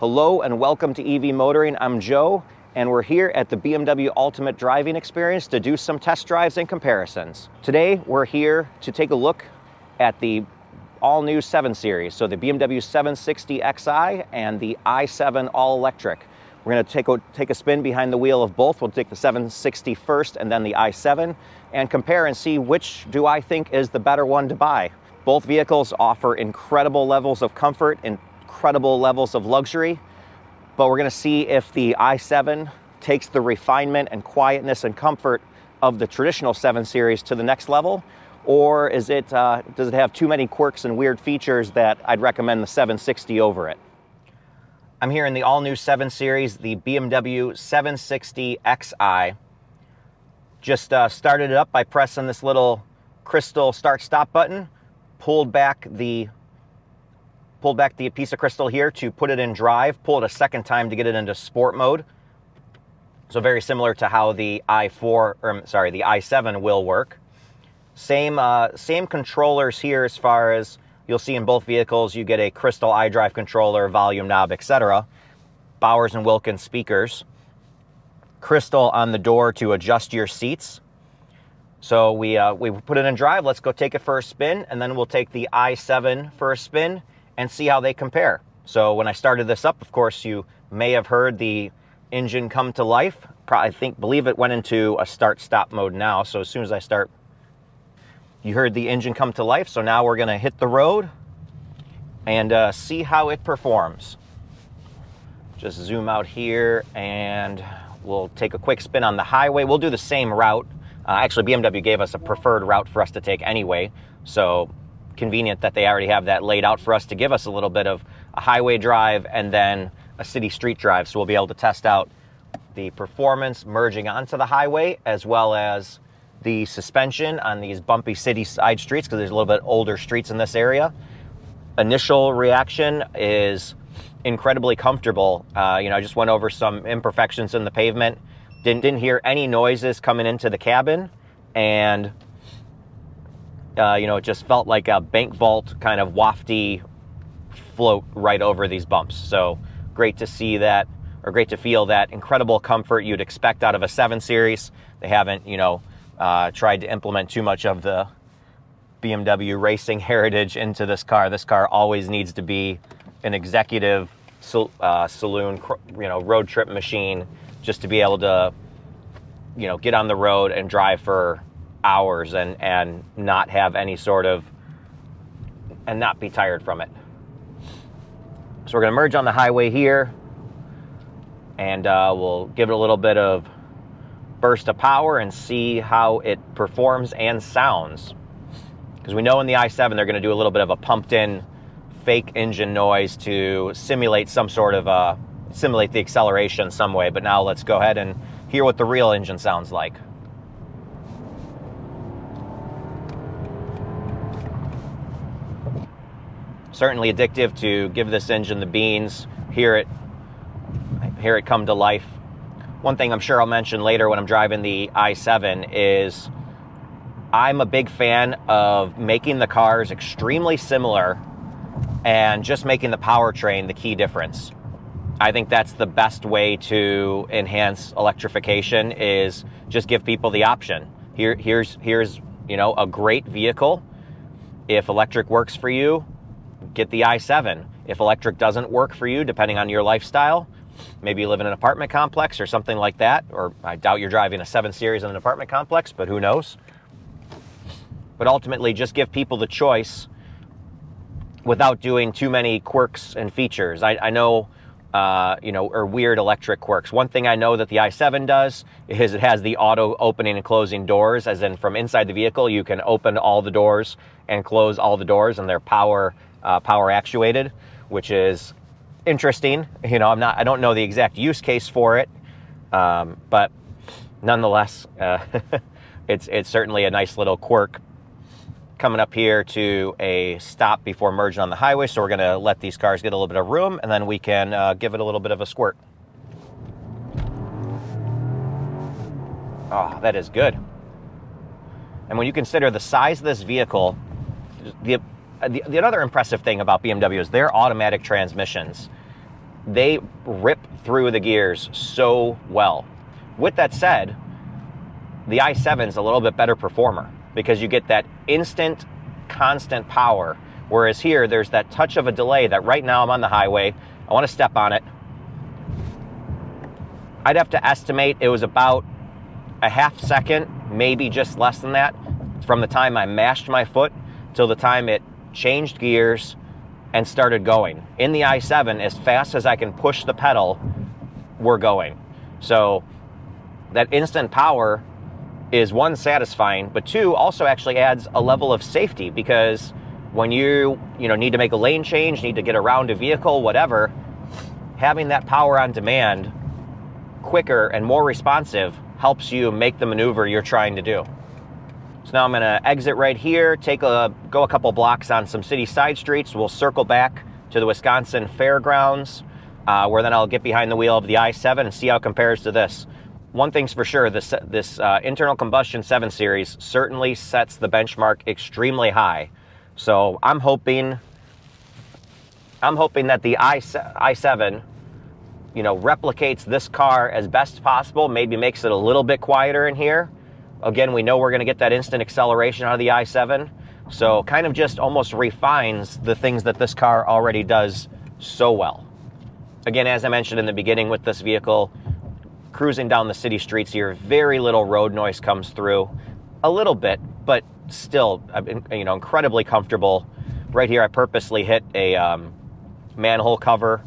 Hello and welcome to EV Motoring. I'm Joe, and we're here at the BMW Ultimate Driving Experience to do some test drives and comparisons. Today, we're here to take a look at the all-new 7 Series, so the BMW 760 Xi and the i7 all-electric. We're going to take a spin behind the wheel of both. We'll take the 760 first and then the i7 and compare and see which do I think is the better one to buy. Both vehicles offer incredible levels of comfort and incredible levels of luxury, but we're going to see if the i7 takes the refinement and quietness and comfort of the traditional 7 Series to the next level, or does it have too many quirks and weird features that I'd recommend the 760 over it. I'm here in the all-new 7 Series, the BMW 760 Xi. Just started it up by pressing this little crystal start-stop button, pulled back the piece of crystal here to put it in drive, pull it a second time to get it into sport mode. So very similar to how the i7 will work. Same controllers here as far as you'll see in both vehicles. You get a crystal iDrive controller, volume knob, etc. Bowers & Wilkins speakers. Crystal on the door to adjust your seats. So we put it in drive. Let's go take it for a spin, and then we'll take the i7 for a spin and see how they compare. So when I started this up, of course, you may have heard the engine come to life. Believe it went into a start-stop mode now. So as soon as I start, you heard the engine come to life. So now we're gonna hit the road and see how it performs. Just zoom out here and we'll take a quick spin on the highway. We'll do the same route. Actually, BMW gave us a preferred route for us to take anyway. So convenient that they already have that laid out for us to give us a little bit of a highway drive and then a city street drive. So we'll be able to test out the performance merging onto the highway as well as the suspension on these bumpy city side streets, because there's a little bit older streets in this area. Initial reaction is incredibly comfortable. I just went over some imperfections in the pavement. Didn't hear any noises coming into the cabin, and it just felt like a bank vault kind of wafty float right over these bumps. So great to see that, or great to feel that incredible comfort you'd expect out of a 7 Series. They haven't, tried to implement too much of the BMW racing heritage into this car. This car always needs to be an executive saloon, road trip machine, just to be able to, get on the road and drive for hours and not have any sort of, and not be tired from it. So we're going to merge on the highway here, and we'll give it a little bit of burst of power and see how it performs and sounds. Because we know in the i7 they're going to do a little bit of a pumped in fake engine noise to simulate some sort of simulate the acceleration some way. But now let's go ahead and hear what the real engine sounds like. Certainly addictive to give this engine the beans, hear it come to life. One thing I'm sure I'll mention later when I'm driving the i7 is I'm a big fan of making the cars extremely similar and just making the powertrain the key difference. I think that's the best way to enhance electrification, is just give people the option. Here's a great vehicle. If electric works for you, get the i7. If electric doesn't work for you, depending on your lifestyle, maybe you live in an apartment complex or something like that, or I doubt you're driving a 7 Series in an apartment complex, but who knows? But ultimately, just give people the choice without doing too many quirks and features. I know, or weird electric quirks. One thing I know that the i7 does is it has the auto opening and closing doors, as in from inside the vehicle, you can open all the doors and close all the doors, and they're power actuated, which is interesting. I don't know the exact use case for it, but nonetheless, it's certainly a nice little quirk. Coming up here to a stop before merging on the highway, so we're going to let these cars get a little bit of room, and then we can give it a little bit of a squirt. Oh, that is good. And when you consider the size of this vehicle, the other impressive thing about BMW is their automatic transmissions. they rip through the gears so well. With that said, the i7 is a little bit better performer because you get that instant, constant power. Whereas here, there's that touch of a delay that right now I'm on the highway. I want to step on it. I'd have to estimate it was about a half second, maybe just less than that, from the time I mashed my foot till the time it changed gears and started going. In the i7, as fast as I can push the pedal, we're going. So that instant power is, one, satisfying, but two, also actually adds a level of safety, because when you need to make a lane change, need to get around a vehicle, whatever, having that power on demand, quicker and more responsive, helps you make the maneuver you're trying to do. So now I'm going to exit right here, go a couple blocks on some city side streets. We'll circle back to the Wisconsin Fairgrounds, where then I'll get behind the wheel of the i7 and see how it compares to this. One thing's for sure, this internal combustion 7 Series certainly sets the benchmark extremely high. So I'm hoping that the i7, replicates this car as best possible, maybe makes it a little bit quieter in here. Again, we know we're going to get that instant acceleration out of the i7, so kind of just almost refines the things that this car already does so well. Again, as I mentioned in the beginning with this vehicle, cruising down the city streets here, very little road noise comes through. A little bit, but still, incredibly comfortable. Right here, I purposely hit a manhole cover,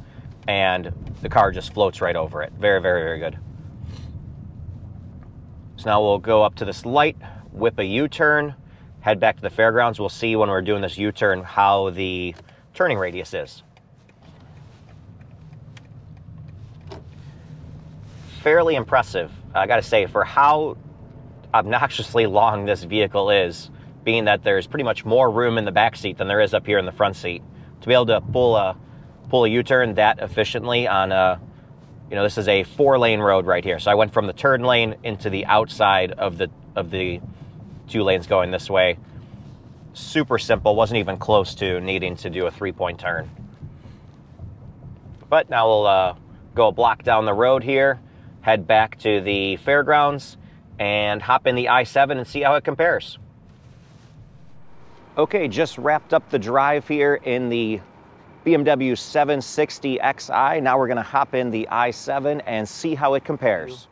and the car just floats right over it. Very, very, very good. So now we'll go up to this light, whip a U-turn, head back to the fairgrounds. We'll see when we're doing this U-turn how the turning radius is. Fairly impressive, I gotta say, for how obnoxiously long this vehicle is, being that there's pretty much more room in the back seat than there is up here in the front seat. To be able to pull a U-turn that efficiently on this is a 4-lane road right here. So I went from the turn lane into the outside of the 2 lanes going this way. Super simple, wasn't even close to needing to do a 3-point turn. But now we'll go a block down the road here, head back to the fairgrounds, and hop in the i7 and see how it compares. Okay, just wrapped up the drive here in the BMW 760xi. Now we're going to hop in the i7 and see how it compares.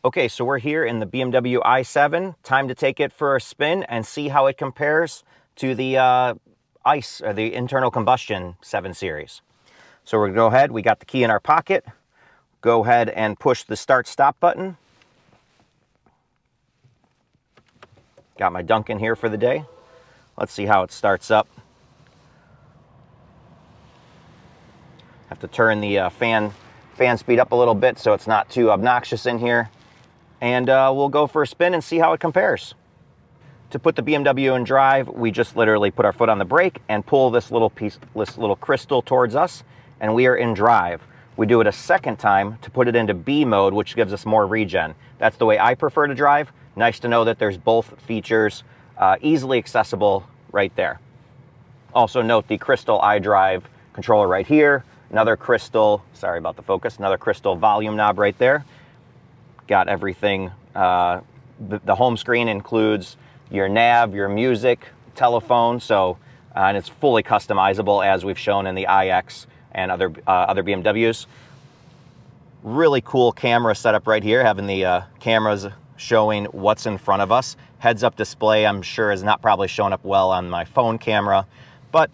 Okay, so we're here in the BMW i7. Time to take it for a spin and see how it compares to the ICE, or the internal combustion 7 Series. So we're going to go ahead. We got the key in our pocket. Go ahead and push the start-stop button. Got my Dunkin' here for the day. Let's see how it starts up. Have to turn the fan speed up a little bit so it's not too obnoxious in here. And we'll go for a spin and see how it compares. To put the BMW in drive, we just literally put our foot on the brake and pull this little crystal towards us, and we are in drive. We do it a second time to put it into B mode, which gives us more regen. That's the way I prefer to drive. Nice to know that there's both features easily accessible right there. Also note the crystal iDrive controller right here. Another crystal, sorry about the focus, another crystal volume knob right there. Got everything. The home screen includes your nav, your music, telephone, and it's fully customizable as we've shown in the iX and other BMWs. Really cool camera setup right here, having the cameras showing what's in front of us. Heads-up display, I'm sure, is not probably showing up well on my phone camera, but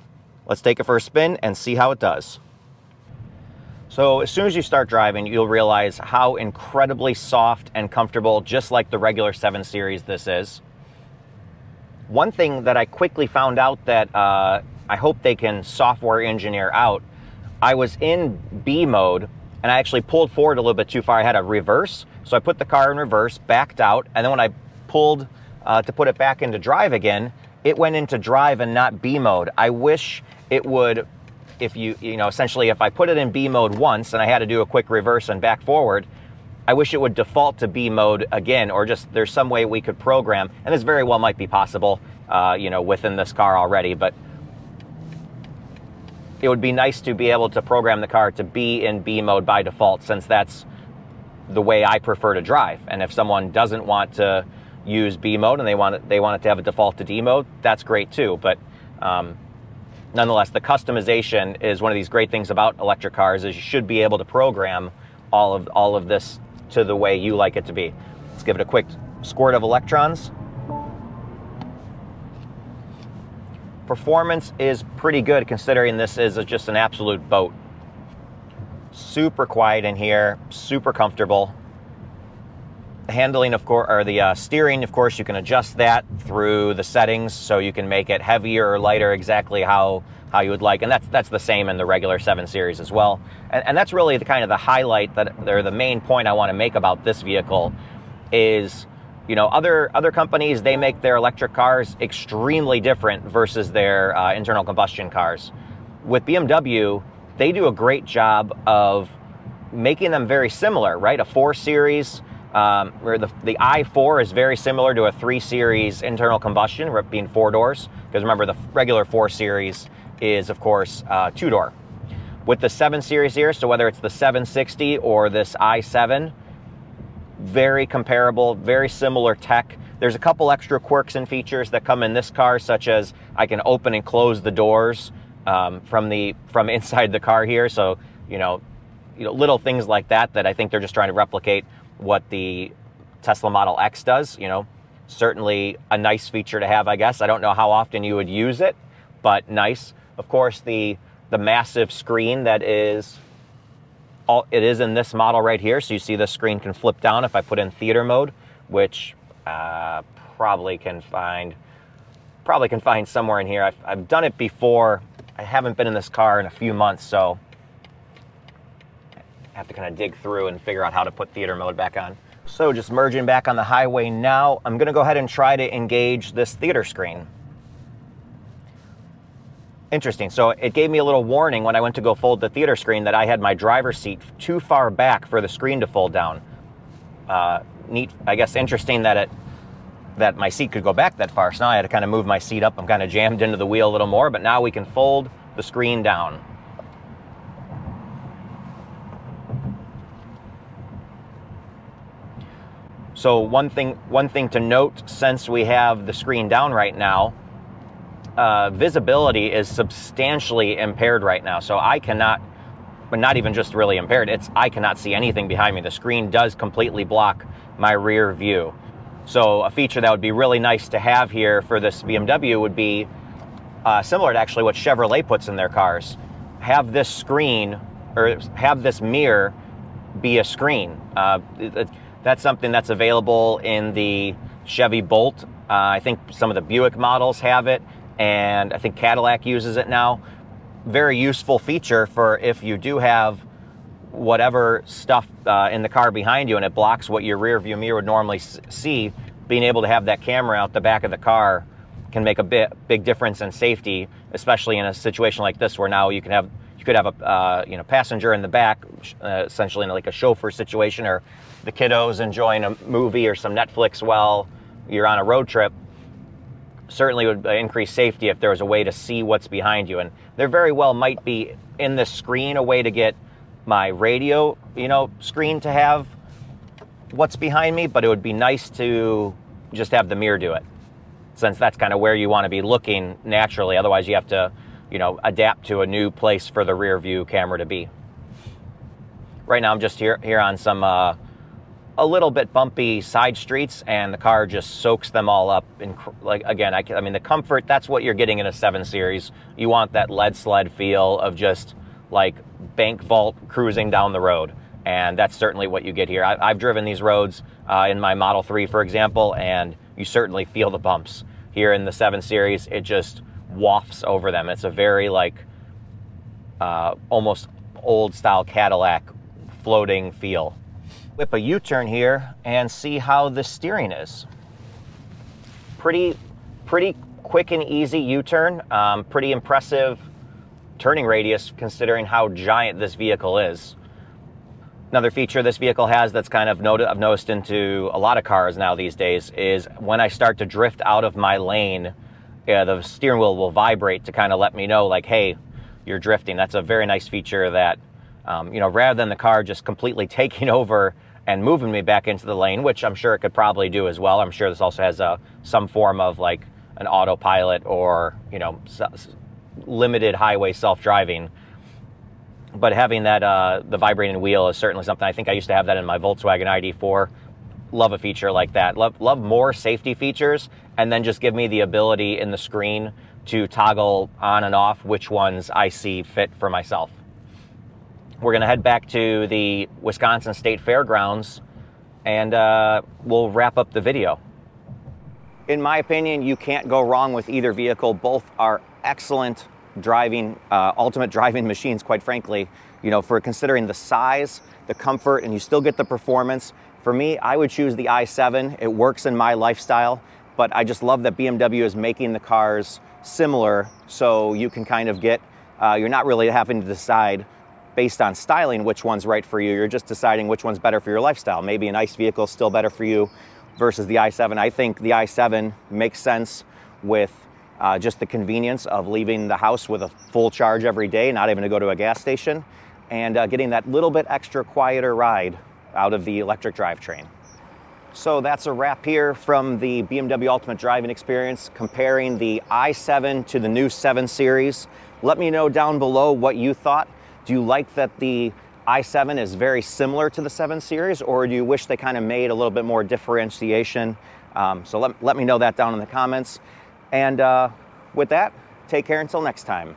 let's take it for a spin and see how it does. So as soon as you start driving, you'll realize how incredibly soft and comfortable, just like the regular 7 Series this is. One thing that I quickly found out that I hope they can software engineer out, I was in B mode and I actually pulled forward a little bit too far. I had a reverse, so I put the car in reverse, backed out, and then when I pulled to put it back into drive again, it went into drive and not B mode. I wish it would, if essentially if I put it in B mode once and I had to do a quick reverse and back forward, I wish it would default to B mode again, or just there's some way we could program, and this very well might be possible, within this car already, but it would be nice to be able to program the car to be in B mode by default, since that's the way I prefer to drive. And if someone doesn't want to use B mode and they want it to have a default to D mode, that's great too. But nonetheless, the customization is one of these great things about electric cars, is you should be able to program all of this to the way you like it to be. Let's give it a quick squirt of electrons. Performance is pretty good considering this is just an absolute boat. Super quiet in here, super comfortable. The handling, of course, or the steering, of course, you can adjust that through the settings, so you can make it heavier or lighter exactly how you would like, and that's the same in the regular 7 Series as well. And that's really the kind of the highlight, or the main point I want to make about this vehicle is, you know, other companies, they make their electric cars extremely different versus their internal combustion cars. With BMW, they do a great job of making them very similar, right? A 4 Series, where the i4 is very similar to a 3 Series internal combustion, being 4 doors. Because remember, the regular 4 Series is, of course, 2-door. With the 7 Series here, so whether it's the 760 or this i7, very comparable, very similar tech. There's a couple extra quirks and features that come in this car, such as I can open and close the doors from inside the car here. So, you know, little things like that I think they're just trying to replicate what the Tesla Model X does. You know, certainly a nice feature to have, I guess. I don't know how often you would use it, but nice. Of course, the massive screen that is in this model right here. So you see the screen can flip down if I put in theater mode, which probably can find somewhere in here. I've done it before. I haven't been in this car in a few months, so I have to kind of dig through and figure out how to put theater mode back on. So just merging back on the highway now, I'm going to go ahead and try to engage this theater screen. Interesting. So it gave me a little warning when I went to go fold the theater screen that I had my driver's seat too far back for the screen to fold down. Neat, I guess. Interesting that my seat could go back that far. So now I had to kind of move my seat up. I'm kind of jammed into the wheel a little more, but now we can fold the screen down. So one thing to note, since we have the screen down right now, visibility is substantially impaired right now. So I cannot, but not even just really impaired, I cannot see anything behind me. The screen does completely block my rear view. So a feature that would be really nice to have here for this BMW would be similar to actually what Chevrolet puts in their cars. Have this screen, or have this mirror be a screen. That's something that's available in the Chevy Bolt. I think some of the Buick models have it, and I think Cadillac uses it now. Very useful feature for if you do have whatever stuff in the car behind you and it blocks what your rear view mirror would normally see. Being able to have that camera out the back of the car can make a big difference in safety, especially in a situation like this where now you could have a passenger in the back, essentially in like a chauffeur situation, or the kiddos enjoying a movie or some Netflix while you're on a road trip. Certainly would increase safety if there was a way to see what's behind you. And there very well might be in this screen a way to get my radio, screen to have what's behind me, but it would be nice to just have the mirror do it, since that's kind of where you want to be looking naturally. Otherwise you have to, adapt to a new place for the rear view camera to be. Right now I'm just here on some a little bit bumpy side streets, and the car just soaks them all up. And the comfort, that's what you're getting in a 7 Series. You want that lead sled feel of just like bank vault cruising down the road. And that's certainly what you get here. I've driven these roads in my Model 3, for example, and you certainly feel the bumps. Here in the 7 Series, it just wafts over them. It's a very almost old style Cadillac floating feel. Whip a U-turn here and see how the steering is. Pretty quick and easy U-turn. Pretty impressive turning radius considering how giant this vehicle is. Another feature this vehicle has that's kind of I've noticed into a lot of cars now these days is when I start to drift out of my lane, the steering wheel will vibrate to kind of let me know, like, hey, you're drifting. That's a very nice feature that, rather than the car just completely taking over and moving me back into the lane, which I'm sure it could probably do as well. I'm sure this also has some form of like an autopilot or, limited highway self-driving. But having that, the vibrating wheel is certainly something. I think I used to have that in my Volkswagen ID4. Love a feature like that. Love more safety features, and then just give me the ability in the screen to toggle on and off which ones I see fit for myself. We're gonna head back to the Wisconsin State Fairgrounds, and we'll wrap up the video. In my opinion, you can't go wrong with either vehicle. Both are excellent driving, ultimate driving machines, quite frankly. For considering the size, the comfort, and you still get the performance. For me, I would choose the i7. It works in my lifestyle, but I just love that BMW is making the cars similar, so you can kind of get, you're not really having to decide based on styling which one's right for you. You're just deciding which one's better for your lifestyle. Maybe an ICE vehicle is still better for you versus the i7. I think the i7 makes sense with just the convenience of leaving the house with a full charge every day, not having to go to a gas station, and getting that little bit extra quieter ride out of the electric drivetrain. So that's a wrap here from the BMW Ultimate Driving Experience, comparing the i7 to the new 7 Series. Let me know down below what you thought. Do you like that the i7 is very similar to the 7 Series, or do you wish they kind of made a little bit more differentiation? So let me know that down in the comments. And with that, take care until next time.